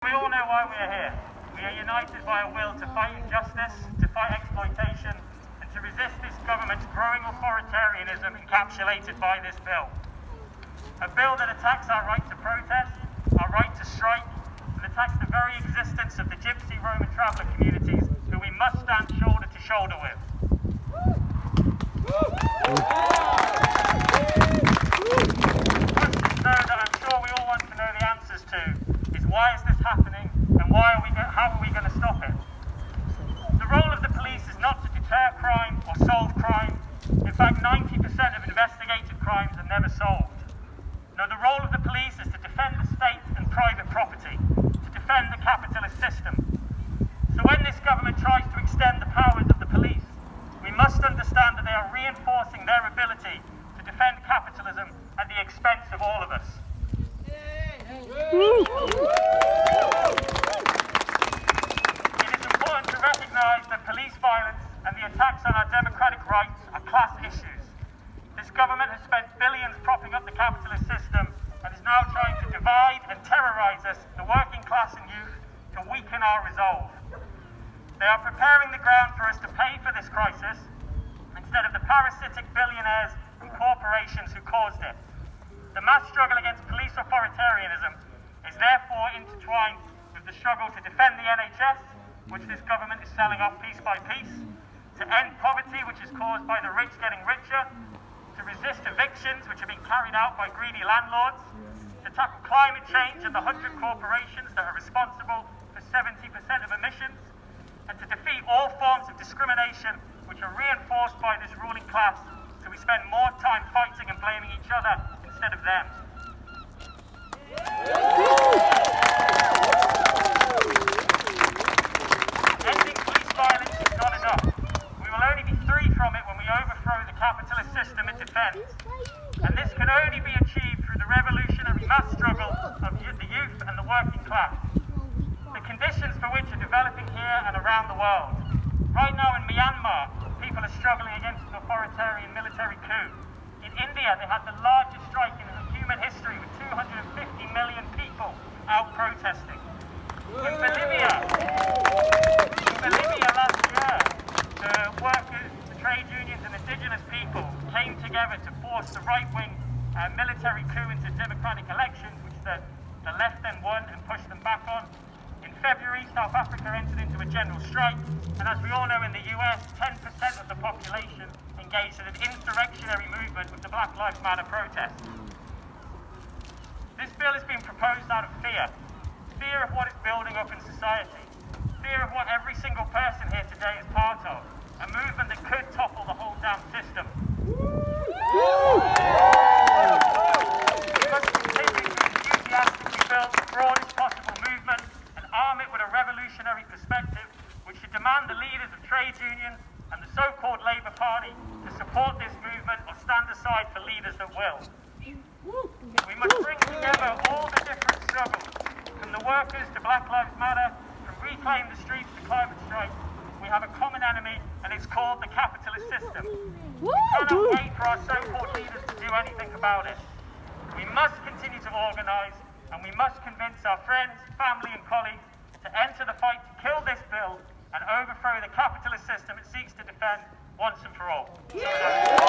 We all know why we are here. We are united by a will to fight injustice, to fight exploitation, and to resist this government's growing authoritarianism encapsulated by this bill. A bill that attacks our right to protest, our right to strike, and attacks the very existence of the Gypsy Roman traveller communities who we must stand shoulder to shoulder with. Questions, though, that I'm sure we all want to know the answers to is why is this happening and how are we going to stop it? The role of the police is not to deter crime or solve crime. In fact, 90% of investigated crimes are never solved. No, the role of the police is to defend the state and private property, to defend the capitalist system. So when this government tries to extend the powers of the police, we must understand that they are reinforcing their ability to defend capitalism at the expense of all of us. It is important to recognise that police violence and the attacks on our democratic rights are class issues. This government has spent billions propping up the capitalist system and is now trying to divide and terrorise us, the working class and youth, to weaken our resolve. They are preparing the ground for us to pay for this crisis instead of the parasitic billionaires and corporations who caused it. The mass struggle against police authoritarianism is therefore intertwined with the struggle to defend the NHS, which this government is selling off piece by piece, to end poverty, which is caused by the rich getting richer, to resist evictions, which are being carried out by greedy landlords, to tackle climate change and the 100 corporations that are responsible for 70% of emissions, and to defeat all forms of discrimination which are reinforced by this ruling class, so we spend more time fighting and blaming each other instead of them. Ending police violence is not enough. We will only be free from it when we overthrow the capitalist system it defends. And this can only be achieved through the revolutionary mass struggle of the youth and the working class. The conditions for which are developing here and around the world. Right now in Myanmar, people are struggling against an authoritarian military coup. In India, they had the largest strike in human history with 250 million people out protesting. In Bolivia last year, the workers, the trade unions and indigenous people came together to force the right-wing military coup into democratic elections, which the left then won and pushed them back on. In February, South Africa entered into a general strike, and as we all know, in the US, 10% of the population engaged in an insurrectionary movement with the Black Lives Matter protests. This bill is being proposed out of fear of what it's building up in society, fear of what every single person here today is part of, a movement that could topple the whole damn system. We must continue to enthusiastically build the broadest possible movement and arm it with a revolutionary perspective, which should demand the leaders of trade unions and the so-called Labour Party to support this movement or stand aside for leaders that will. We must bring together all the different struggles, from the workers to Black Lives Matter, from Reclaim the Streets to climate strike. We have a common enemy, and it's called the capitalist system. We cannot wait for our so-called leaders to do anything about it. We must continue to organise, and we must convince our friends, family and colleagues to enter the fight to kill this bill and overthrow the capitalist system it seeks to defend once and for all. Solidarity.